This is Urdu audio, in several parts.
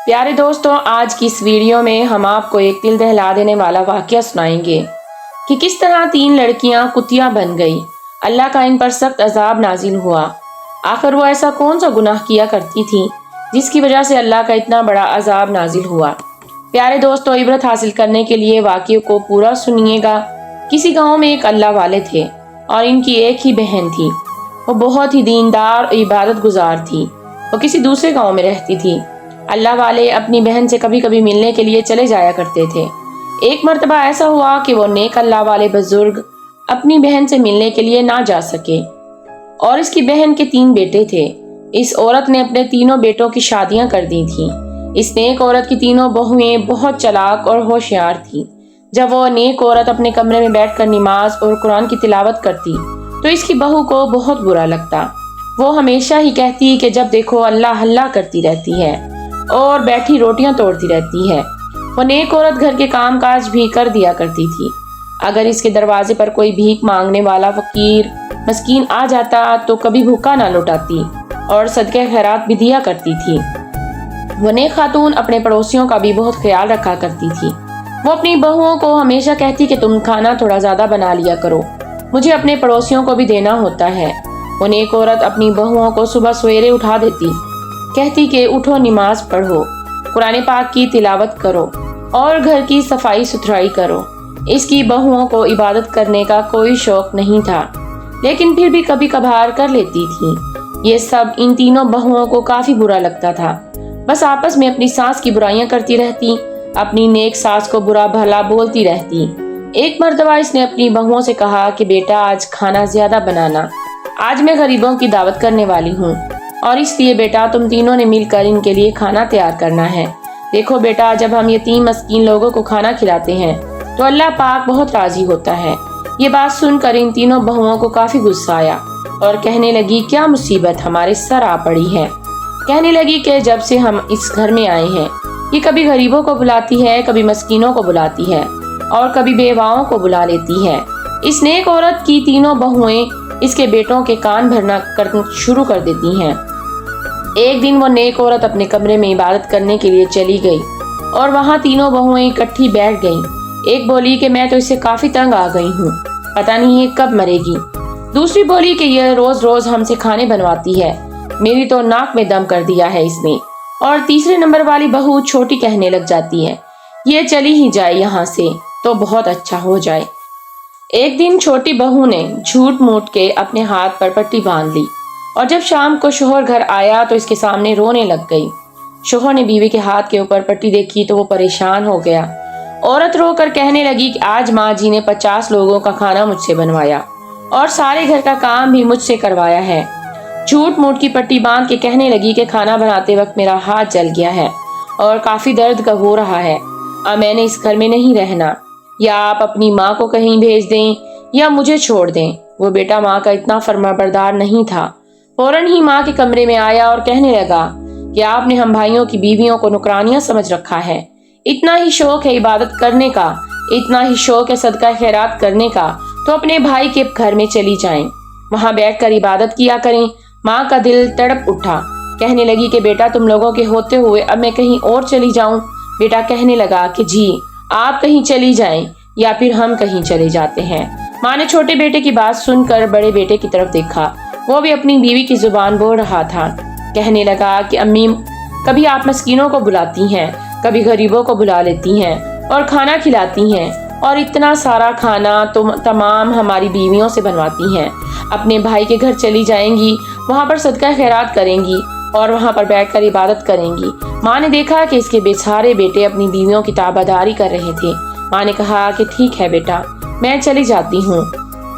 پیارے دوستوں، آج کی اس ویڈیو میں ہم آپ کو ایک دل دہلا دینے والا واقعہ سنائیں گے کہ کس طرح 3 لڑکیاں کتیاں بن گئی، اللہ کا ان پر سخت عذاب نازل ہوا۔ آخر وہ ایسا کون سا گناہ کیا کرتی تھیں جس کی وجہ سے اللہ کا اتنا بڑا عذاب نازل ہوا۔ پیارے دوستوں، عبرت حاصل کرنے کے لیے واقعے کو پورا سنیے گا۔ کسی گاؤں میں ایک اللہ والے تھے اور ان کی ایک ہی بہن تھی۔ وہ بہت ہی دیندار اور عبادت گزار تھی۔ وہ کسی دوسرے گاؤں میں رہتی تھی۔ اللہ والے اپنی بہن سے کبھی کبھی ملنے کے لیے چلے جایا کرتے تھے۔ ایک مرتبہ ایسا ہوا کہ وہ نیک اللہ والے بزرگ اپنی بہن سے ملنے کے لیے نہ جا سکے اور اس کی بہن کے 3 بیٹے تھے۔ اس عورت نے اپنے تینوں بیٹوں کی شادیاں کر دی تھیں۔ اس نیک عورت کی تینوں بہویں بہت چلاک اور ہوشیار تھیں۔ جب وہ نیک عورت اپنے کمرے میں بیٹھ کر نماز اور قرآن کی تلاوت کرتی تو اس کی بہو کو بہت برا لگتا۔ وہ ہمیشہ ہی کہتی کہ جب دیکھو اللہ ہلا کرتی رہتی ہے اور بیٹھی روٹیاں توڑتی رہتی ہے۔ وہ نیک عورت گھر کے کام کاج بھی کر دیا کرتی تھی۔ اگر اس کے دروازے پر کوئی بھیک مانگنے والا فقیر مسکین آ جاتا تو کبھی بھوکا نہ لوٹاتی اور صدقہ خیرات بھی دیا کرتی تھی۔ وہ نیک خاتون اپنے پڑوسیوں کا بھی بہت خیال رکھا کرتی تھی۔ وہ اپنی بہوؤں کو ہمیشہ کہتی کہ تم کھانا تھوڑا زیادہ بنا لیا کرو، مجھے اپنے پڑوسیوں کو بھی دینا ہوتا ہے۔ وہ نیک عورت اپنی بہوؤں کو صبح سویرے اٹھا دیتی، کہتی کہ اٹھو، نماز پڑھو، قرآن پاک کی تلاوت کرو اور گھر کی صفائی ستھرائی کرو۔ اس کی بہوؤں کو عبادت کرنے کا کوئی شوق نہیں تھا، لیکن پھر بھی کبھی کبھار کر لیتی تھی۔ یہ سب ان تینوں بہوؤں کو کافی برا لگتا تھا۔ بس آپس میں اپنی ساس کی برائیاں کرتی رہتی، اپنی نیک ساس کو برا بھلا بولتی رہتی۔ ایک مرتبہ اس نے اپنی بہوؤں سے کہا کہ بیٹا آج کھانا زیادہ بنانا، آج میں غریبوں کی دعوت کرنے والی ہوں اور اس لیے بیٹا تم تینوں نے مل کر ان کے لیے کھانا تیار کرنا ہے۔ دیکھو بیٹا، جب ہم یتیم مسکین لوگوں کو کھانا کھلاتے ہیں تو اللہ پاک بہت راضی ہوتا ہے۔ یہ بات سن کر ان تینوں بہوؤں کو کافی غصہ آیا اور کہنے لگی کیا مصیبت ہمارے سر آ پڑی ہے۔ کہنے لگی کہ جب سے ہم اس گھر میں آئے ہیں یہ کبھی غریبوں کو بلاتی ہے، کبھی مسکینوں کو بلاتی ہے اور کبھی بیواؤں کو بلا لیتی ہے۔ اس نیک عورت کی تینوں بہویں اس کے بیٹوں کے کان بھرنا شروع کر دیتی ہیں۔ ایک دن وہ نیک عورت اپنے کمرے میں عبادت کرنے کے لیے چلی گئی اور وہاں تینوں بہویں اکٹھی بیٹھ گئیں۔ ایک بولی کہ میں تو اس سے کافی تنگ آ گئی ہوں، پتہ نہیں یہ کب مرے گی۔ دوسری بولی کہ یہ روز روز ہم سے کھانے بنواتی ہے، میری تو ناک میں دم کر دیا ہے اس نے۔ اور تیسرے نمبر والی بہو چھوٹی کہنے لگ جاتی ہے یہ چلی ہی جائے یہاں سے تو بہت اچھا ہو جائے۔ ایک دن چھوٹی بہو نے جھوٹ موٹ کے اپنے ہاتھ پر پٹی باندھ لی اور جب شام کو شوہر گھر آیا تو اس کے سامنے رونے لگ گئی۔ شوہر نے بیوی کے ہاتھ کے اوپر پٹی دیکھی تو وہ پریشان ہو گیا۔ عورت رو کر کہنے لگی کہ آج ماں جی نے 50 لوگوں کا کھانا مجھ سے بنوایا اور سارے گھر کا کام بھی مجھ سے کروایا ہے۔ جھوٹ موٹ کی پٹی باندھ کے کہنے لگی کہ کھانا بناتے وقت میرا ہاتھ جل گیا ہے اور کافی درد ہو رہا ہے۔ اب میں نے اس گھر میں نہیں رہنا، یا آپ اپنی ماں کو کہیں بھیج دیں یا مجھے چھوڑ دیں۔ وہ بیٹا ماں کا اتنا فرما بردار نہیں تھا، فوراً ہی ماں کے کمرے میں آیا اور کہنے لگا کہ آپ نے ہم بھائیوں کی بیویوں کو نوکرانیاں سمجھ رکھا ہے۔ اتنا ہی شوق ہے عبادت کرنے کا، اتنا ہی شوق ہے صدقہ خیرات کرنے کا تو اپنے بھائی کے گھر میں چلی جائیں، وہاں بیٹھ کر عبادت کیا کریں۔ ماں کا دل تڑپ اٹھا، کہنے لگی کہ بیٹا تم لوگوں کے ہوتے ہوئے اب میں کہیں اور چلی جاؤں؟ بیٹا کہنے لگا کہ جی آپ کہیں چلی جائیں یا پھر ہم کہیں چلے جاتے ہیں۔ ماں نے چھوٹے بیٹے کی بات سن کر بڑے بیٹے کی طرف دیکھا، وہ بھی اپنی بیوی کی زبان بول رہا تھا۔ کہنے لگا کہ امی کبھی آپ مسکینوں کو بلاتی ہیں، کبھی غریبوں کو بلا لیتی ہیں اور کھانا کھلاتی ہیں اور اتنا سارا کھانا تم تمام ہماری بیویوں سے بنواتی ہیں۔ اپنے بھائی کے گھر چلی جائیں گی، وہاں پر صدقہ خیرات کریں گی اور وہاں پر بیٹھ کر عبادت کریں گی۔ ماں نے دیکھا کہ اس کے بے سارے بیٹے اپنی بیویوں کی تابعداری کر رہے تھے۔ ماں نے کہا کہ ٹھیک ہے بیٹا میں چلی جاتی ہوں،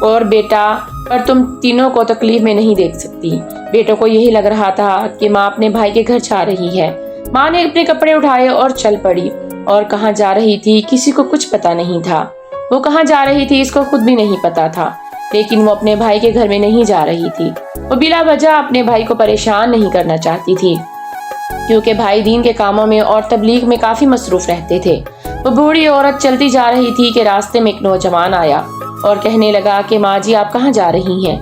اور بیٹا پر تم تینوں کو تکلیف میں نہیں دیکھ سکتی۔ بیٹوں کو یہی لگ رہا تھا کہ ماں اپنے بھائی کے گھر جا رہی ہے۔ ماں نے اپنے کپڑے اٹھائے اور چل پڑی، اور کہاں جا رہی تھی کسی کو کچھ پتا نہیں تھا۔ وہ کہاں جا رہی تھی اس کو خود بھی نہیں پتا تھا، لیکن وہ اپنے بھائی کے گھر میں نہیں جا رہی تھی۔ وہ بلا وجہ اپنے بھائی کو پریشان نہیں کرنا چاہتی تھی، کیونکہ بھائی دین کے کاموں میں اور تبلیغ میں کافی مصروف رہتے تھے۔ وہ بوڑھی عورت چلتی جا رہی تھی کہ راستے میں ایک نوجوان آیا اور کہنے لگا کہ ماں جی آپ کہاں جا رہی ہیں؟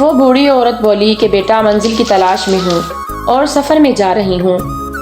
وہ بوڑھی عورت بولی کہ بیٹا منزل کی تلاش میں ہوں اور سفر میں جا رہی ہوں۔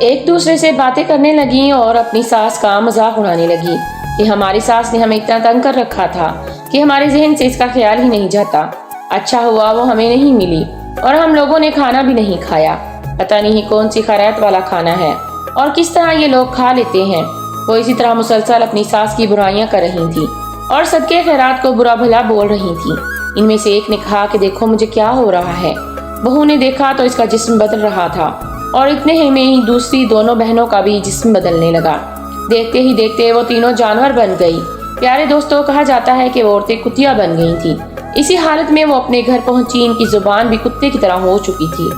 ایک دوسرے سے باتیں کرنے لگیں اور اپنی ساس کا مذاق اڑانے لگی کہ ہماری ساس نے ہمیں اتنا تنگ کر رکھا تھا کہ ہمارے ذہن سے اس کا خیال ہی نہیں جاتا۔ اچھا ہوا وہ ہمیں نہیں ملی اور ہم لوگوں نے کھانا بھی نہیں کھایا۔ پتہ نہیں کون سی خیرات والا کھانا ہے اور کس طرح یہ لوگ کھا لیتے ہیں۔ وہ اسی طرح مسلسل اپنی ساس کی برائیاں کر رہی تھی اور صدقے خیرات کو برا بھلا بول رہی تھی۔ ان میں سے ایک نے کہا کہ دیکھو مجھے کیا ہو رہا ہے۔ بہو نے دیکھا تو اس کا جسم بدل رہا تھا اور اتنے ہی میں ہی دوسری دونوں بہنوں کا بھی جسم بدلنے لگا۔ دیکھتے ہی دیکھتے وہ تینوں جانور بن گئی۔ پیارے دوستوں، کہا جاتا ہے کہ وہ عورتیں کتیاں بن گئی تھیں۔ اسی حالت میں وہ اپنے گھر پہنچی، ان کی زبان بھی کتے کی طرح ہو چکی تھی۔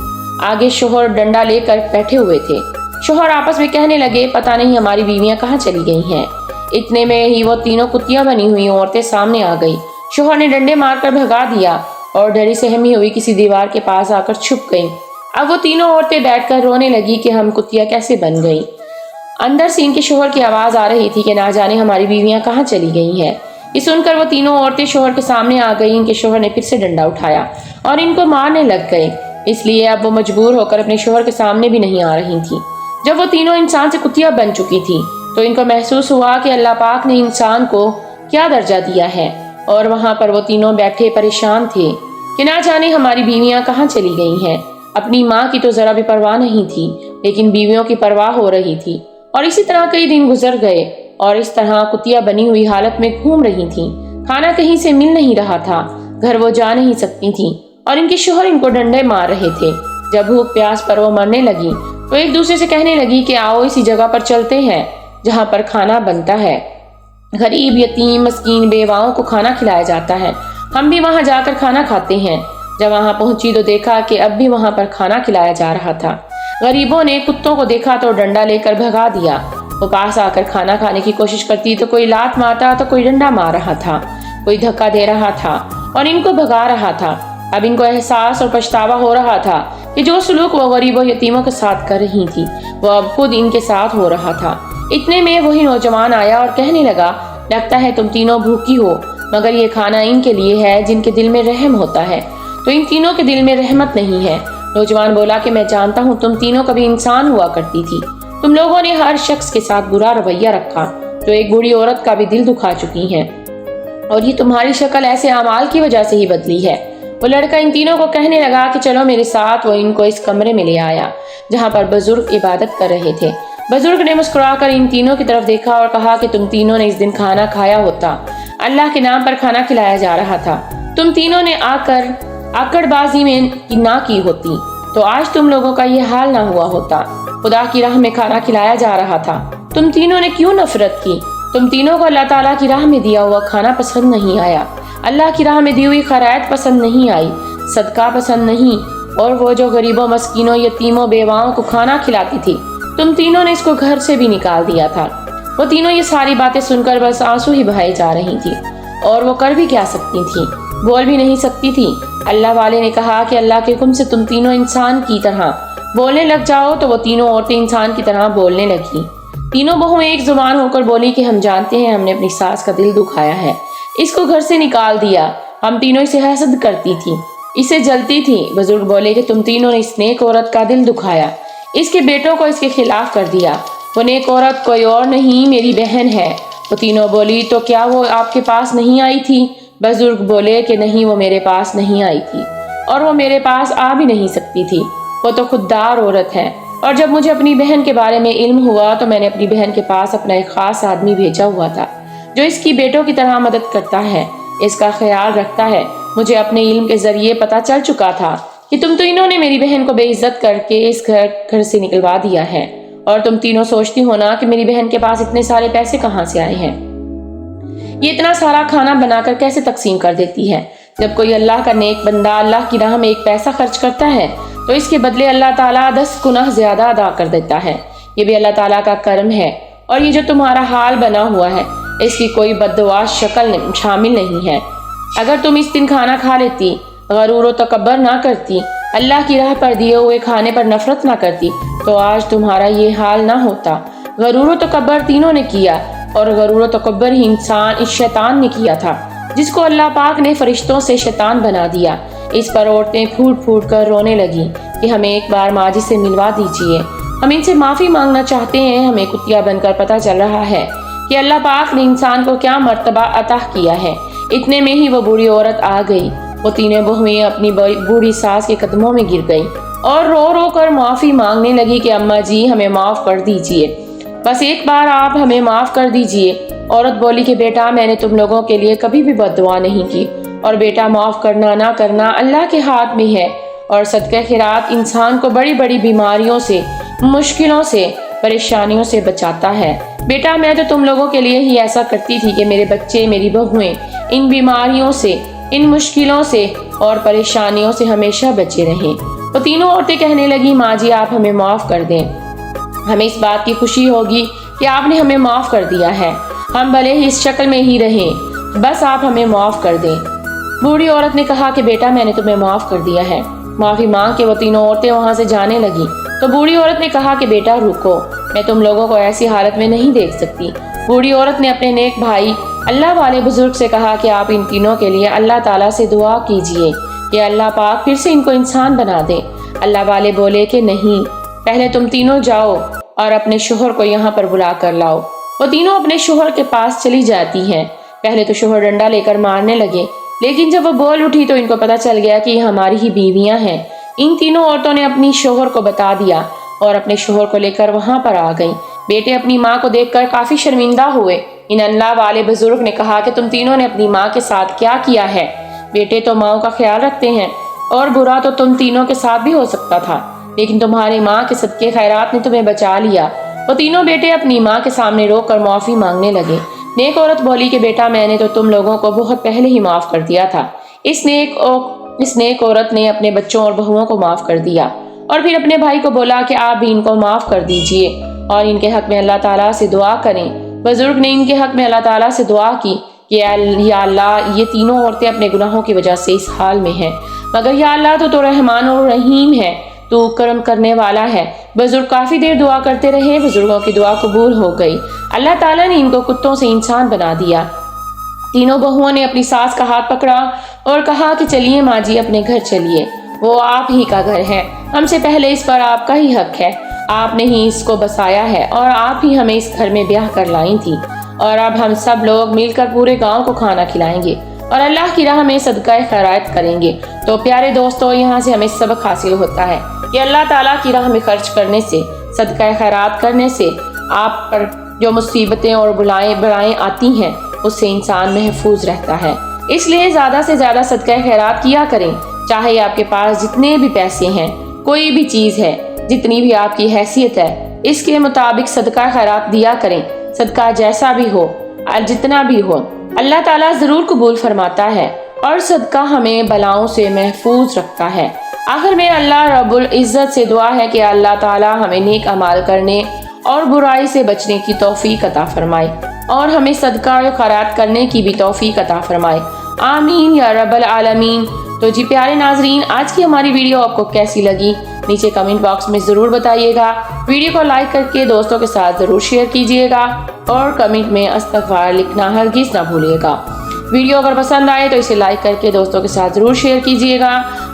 آگے شوہر ڈنڈا لے کر بیٹھے ہوئے تھے۔ شوہر آپس میں کہنے لگے پتہ نہیں ہماری بیویاں کہاں چلی گئی ہیں۔ اتنے میں ہی وہ تینوں کتیاں بنی ہوئی عورتیں سامنے آ گئی۔ شوہر نے ڈنڈے مار کر بھگا دیا اور ڈری سہمی ہوئی کسی دیوار کے پاس آ کر چھپ گئی۔ اب وہ تینوں عورتیں بیٹھ کر رونے لگی کہ ہم کتیاں کیسے بن گئیں۔ اندر سے ان کے شوہر کی آواز آ رہی تھی کہ نہ جانے ہماری بیویاں کہاں چلی گئی ہیں۔ یہ سن کر وہ تینوں عورتیں شوہر کے سامنے آ گئی۔ ان کے شوہر نے پھر سے ڈنڈا اٹھایا اور ان کو مارنے لگ گئے۔ اس لیے اب وہ مجبور ہو کر اپنے شوہر کے سامنے بھی نہیں آ رہی تھی۔ جب وہ تینوں انسان سے کتیاں بن چکی تھی تو ان کو محسوس ہوا کہ اللہ پاک نے انسان کو کیا درجہ دیا ہے، اور وہاں پر وہ تینوں بیٹھے پریشان تھے کہ نہ جانے ہماری بیویاں کہاں چلی گئی ہیں۔ اپنی ماں کی تو ذرا بھی پرواہ نہیں تھی، لیکن بیویوں کی پرواہ ہو رہی تھی۔ اور اسی طرح کئی دن گزر گئے اور اس طرح کتیاں بنی ہوئی حالت میں گھوم رہی تھیں۔ کھانا کہیں سے مل نہیں رہا تھا، گھر وہ جا نہیں سکتی تھیں اور ان کے شوہر ان کو ڈنڈے مار رہے تھے۔ جب بھوک پیاس پر وہ مرنے لگی تو ایک دوسرے سے کہنے لگی کہ آؤ اسی جگہ پر چلتے ہیں جہاں پر کھانا بنتا ہے، غریب یتیم مسکین بیواؤں کو کھانا کھلایا جاتا ہے، ہم بھی وہاں جا کر کھانا کھاتے ہیں۔ جب وہاں پہنچی تو دیکھا کہ اب بھی وہاں پر کھانا کھلایا جا رہا تھا۔ غریبوں نے کتوں کو دیکھا تو ڈنڈا لے کر بھگا دیا۔ وہ پاس آ کر کھانا کھانے کی کوشش کرتی تو کوئی لات مارتا تو کوئی ڈنڈا مار رہا تھا، کوئی دھکا دے رہا تھا اور ان کو بھگا رہا تھا۔ اب ان کو احساس اور پچھتاوا ہو رہا تھا کہ جو سلوک وہ غریبوں یتیموں کے ساتھ کر رہی تھی وہ اب خود ان کے ساتھ ہو رہا تھا۔ اتنے میں وہی نوجوان آیا اور کہنے لگا لگتا ہے تم تینوں بھوکی ہو، مگر یہ کھانا ان کے لیے ہے جن کے دل میں رحم ہوتا ہے، تو ان تینوں کے دل میں رحمت نہیں ہے۔ نوجوان بولا کہ میں جانتا ہوں تم تینوں کبھی انسان ہوا کرتی تھی، تم لوگوں نے ہر شخص کے ساتھ برا رویہ رکھا جو ایک بوڑھی عورت کا بھی دل دکھا چکی ہے، اور یہ تمہاری شکل ایسے اعمال کی وجہ سے ہی بدلی ہے۔ وہ لڑکا ان تینوں کو کہنے لگا کہ چلو میرے ساتھ۔ وہ ان کو اس کمرے میں لے آیا جہاں پر بزرگ عبادت کر رہے تھے۔ بزرگ نے مسکرا کر ان تینوں کی طرف دیکھا اور کہا کہ تم تینوں نے اس دن کھانا کھایا ہوتا، اللہ کے نام پر کھانا کھلایا جا رہا تھا، تم تینوں نے آ کر آکڑ بازی میں نہ کی ہوتی تو آج تم لوگوں کا یہ حال نہ ہوا ہوتا۔ خدا کی راہ میں کھانا کھلایا جا رہا تھا، تم تینوں نے کیوں نفرت کی؟ تم تینوں کو اللہ تعالیٰ کی راہ میں دیا ہوا کھانا پسند نہیں آیا، اللہ کی راہ میں دی ہوئی خیرات پسند نہیں آئی، صدقہ پسند نہیں، اور وہ جو غریبوں مسکینوں یتیموں بیواؤں کو کھانا کھلاتی تھی تم تینوں نے اس کو گھر سے بھی نکال دیا تھا۔ وہ تینوں یہ ساری باتیں سن کر بس آنسو ہی بہائے جا رہی تھی، اور وہ کر بھی کیا سکتی تھی، بول بھی نہیں سکتی تھی۔ اللہ والے نے کہا کہ اللہ کے حکم سے تم تینوں انسان کی طرح بولنے لگ جاؤ، تو وہ تینوں عورتیں انسان کی طرح بولنے لگی۔ تینوں بہویں ایک زبان ہو کر بولی کہ ہم جانتے ہیں ہم نے اپنی ساس کا دل دکھایا ہے، اس کو گھر سے نکال دیا، ہم تینوں اسے حسد کرتی تھی، اسے جلتی تھی۔ بزرگ بولے کہ تم تینوں نے اس نیک عورت کا دل دکھایا، اس کے بیٹوں کو اس کے خلاف کر دیا، وہ نیک عورت کوئی اور نہیں میری بہن ہے۔ وہ تینوں بولی تو کیا وہ آپ کے پاس نہیں آئی تھی؟ بزرگ بولے کہ نہیں، وہ میرے پاس نہیں آئی تھی اور وہ میرے پاس آ بھی نہیں سکتی تھی، وہ تو خوددار عورت ہے، اور جب مجھے اپنی بہن کے بارے میں علم ہوا تو میں نے اپنی بہن کے پاس اپنا ایک خاص آدمی بھیجا ہوا تھا جو اس کی بیٹوں کی طرح مدد کرتا ہے، اس کا خیال رکھتا ہے۔ مجھے اپنے علم کے ذریعے پتہ چل چکا تھا کہ تم تینوں نے میری بہن کو بے عزت کر کے اس گھر سے نکلوا دیا ہے، اور تم تینوں سوچتی ہو نا کہ میری بہن کے پاس اتنے سارے پیسے کہاں سے آئے ہیں، یہ اتنا سارا کھانا بنا کر کیسے تقسیم کر دیتی ہے۔ جب کوئی اللہ کا نیک بندہ اللہ کی راہ میں ایک پیسہ خرچ کرتا ہے تو اس کے بدلے اللہ تعالیٰ 10 گنا زیادہ ادا کر دیتا ہے، یہ بھی اللہ تعالیٰ کا کرم ہے۔ اور یہ جو تمہارا حال بنا ہوا ہے اس کی کوئی بددعا شکل شامل نہیں ہے۔ اگر تم اس دن کھانا کھا لیتی، غرور و تکبر نہ کرتی، اللہ کی راہ پر دیے ہوئے کھانے پر نفرت نہ کرتی تو آج تمہارا یہ حال نہ ہوتا۔ غرور و تکبر تینوں نے کیا، اور غرور و تکبر ہی اس شیطان نے کیا تھا جس کو اللہ پاک نے فرشتوں سے شیطان بنا دیا۔ اس پر عورتیں پھوٹ پھوٹ کر رونے لگی کہ ہمیں ایک بار ماجد سے ملوا دیجیے، ہم ان سے معافی مانگنا چاہتے ہیں۔ ہمیں کتیا بن کر پتہ چل رہا ہے کہ اللہ پاک نے انسان کو کیا مرتبہ عطا کیا ہے۔ اتنے میں ہی وہ بوڑھی عورت آ گئی۔ وہ تینوں بہویں اپنی بوڑھی ساس کے قدموں میں گر گئیں اور رو رو کر معافی مانگنے لگی کہ اماں جی ہمیں معاف کر دیجئے، بس ایک بار آپ ہمیں معاف کر دیجئے۔ عورت بولی کہ بیٹا میں نے تم لوگوں کے لیے کبھی بھی بد دعا نہیں کی، اور بیٹا معاف کرنا نہ کرنا اللہ کے ہاتھ میں ہے، اور صدقہ خیرات انسان کو بڑی بڑی بیماریوں سے، مشکلوں سے، پریشانیوں سے بچاتا ہے۔ بیٹا میں تو تم لوگوں کے لیے ہی ایسا کرتی تھی کہ میرے بچے، میری بہویں ان بیماریوں سے، ان مشکلوں سے اور پریشانیوں سے ہمیشہ بچے رہیں۔ وہ تینوں عورتیں کہنے لگی ماں جی آپ ہمیں معاف کر دیں، ہمیں اس بات کی خوشی ہوگی کہ آپ نے ہمیں معاف کر دیا ہے، ہم بھلے ہی اس شکل میں ہی رہیں، بس آپ ہمیں معاف کر دیں۔ بوڑھی عورت نے کہا کہ بیٹا میں نے تمہیں معاف کر دیا ہے۔ معافی مانگ کے وہ تینوں عورتیں وہاں سے جانے لگی تو بوڑھی عورت نے کہا کہ بیٹا رکو، میں تم لوگوں کو ایسی حالت میں نہیں دیکھ سکتی۔ بوڑھی عورت نے اپنے نیک بھائی اللہ والے بزرگ سے کہا کہ آپ ان تینوں کے لیے اللہ تعالیٰ سے دعا کیجئے کہ اللہ پاک پھر سے ان کو انسان بنا دے۔ اللہ والے بولے کہ نہیں، پہلے تم تینوں جاؤ اور اپنے شوہر کو یہاں پر بلا کر لاؤ۔ وہ تینوں اپنے شوہر کے پاس چلی جاتی ہیں۔ پہلے تو شوہر ڈنڈا لے کر مارنے لگے، لیکن جب وہ بول اٹھی تو ان کو پتہ چل گیا کہ یہ ہماری ہی بیویاں ہیں۔ ان تینوں عورتوں نے اپنی شوہر کو بتا دیا اور اپنے شوہر کو لے کر وہاں پر آ گئیں۔ بیٹے اپنی ماں کو دیکھ کر کافی شرمندہ ہوئے۔ ان اللہ والے بزرگ نے کہا کہ تم تینوں نے اپنی ماں کے ساتھ کیا کیا ہے؟ بیٹے تو ماں کا خیال رکھتے ہیں، اور برا تو تم تینوں کے ساتھ بھی ہو سکتا تھا، لیکن تمہاری ماں کے صدقے خیرات نے تمہیں بچا لیا۔ وہ تینوں بیٹے اپنی ماں کے سامنے رو کر معافی مانگنے لگے۔ نیک عورت بولی کہ بیٹا میں نے تو تم لوگوں کو بہت پہلے ہی معاف کر دیا تھا۔ اس نیک عورت نے اپنے بچوں اور بہوؤں کو معاف کر دیا، اور پھر اپنے بھائی کو بولا کہ آپ بھی ان کو معاف کر دیجئے اور ان کے حق میں اللہ تعالیٰ سے دعا کریں۔ بزرگ نے ان کے حق میں اللہ تعالیٰ سے دعا کی کہ یا اللہ یہ تینوں عورتیں اپنے گناہوں کی وجہ سے اس حال میں ہیں، مگر یا اللہ تو رحمان اور رحیم ہے، تو کرم کرنے والا ہے۔ بزرگ کافی دیر دعا کرتے رہے، بزرگوں کی دعا قبول ہو گئی۔ اللہ تعالیٰ نے ان کو کتوں سے انسان بنا دیا۔ تینوں بہوؤں نے اپنی ساس کا ہاتھ پکڑا اور کہا کہ چلیے ماں جی اپنے گھر چلیے، وہ آپ ہی کا گھر ہے، ہم سے پہلے اس پر آپ کا ہی حق ہے، آپ نے ہی اس کو بسایا ہے اور آپ ہی ہمیں اس گھر میں بیاہ کر لائی تھی، اور اب ہم سب لوگ مل کر پورے گاؤں کو کھانا کھلائیں گے اور اللہ کی راہ میں صدقہ خیرات کریں گے۔ تو پیارے دوستو، یہاں سے ہمیں سبق حاصل ہوتا ہے کہ اللہ تعالیٰ کی راہ میں خرچ کرنے سے، صدقہ خیرات کرنے سے آپ پر جو مصیبتیں اور بلائیں آتی ہیں اس سے انسان محفوظ رہتا ہے۔ اس لیے زیادہ سے زیادہ صدقہ خیرات کیا کریں، چاہے آپ کے پاس جتنے بھی پیسے ہیں، کوئی بھی چیز ہے، جتنی بھی آپ کی حیثیت ہے، اس کے مطابق صدقہ خیرات دیا کریں۔ صدقہ جیسا بھی ہو، جتنا بھی ہو، اللہ تعالیٰ ضرور قبول فرماتا ہے، اور صدقہ ہمیں بلاؤں سے محفوظ رکھتا ہے۔ آخر میں اللہ رب العزت سے دعا ہے کہ اللہ تعالیٰ ہمیں نیک اعمال کرنے اور برائی سے بچنے کی توفیق عطا فرمائے، اور ہمیں صدقہ و خیرات کرنے کی بھی توفیق عطا فرمائے۔ آمین یا رب العالمین۔ تو جی پیارے ناظرین، آج کی ہماری ویڈیو آپ کو کیسی لگی نیچے کمنٹ باکس میں ضرور بتائیے گا۔ ویڈیو کو لائک کر کے دوستوں کے ساتھ ضرور شیئر کیجیے گا، اور کمنٹ میں استغفار لکھنا ہرگز نہ بھولیے گا۔ ویڈیو اگر پسند آئے تو اسے لائک کر کے دوستوں کے ساتھ ضرور شیئر کیجیے گا۔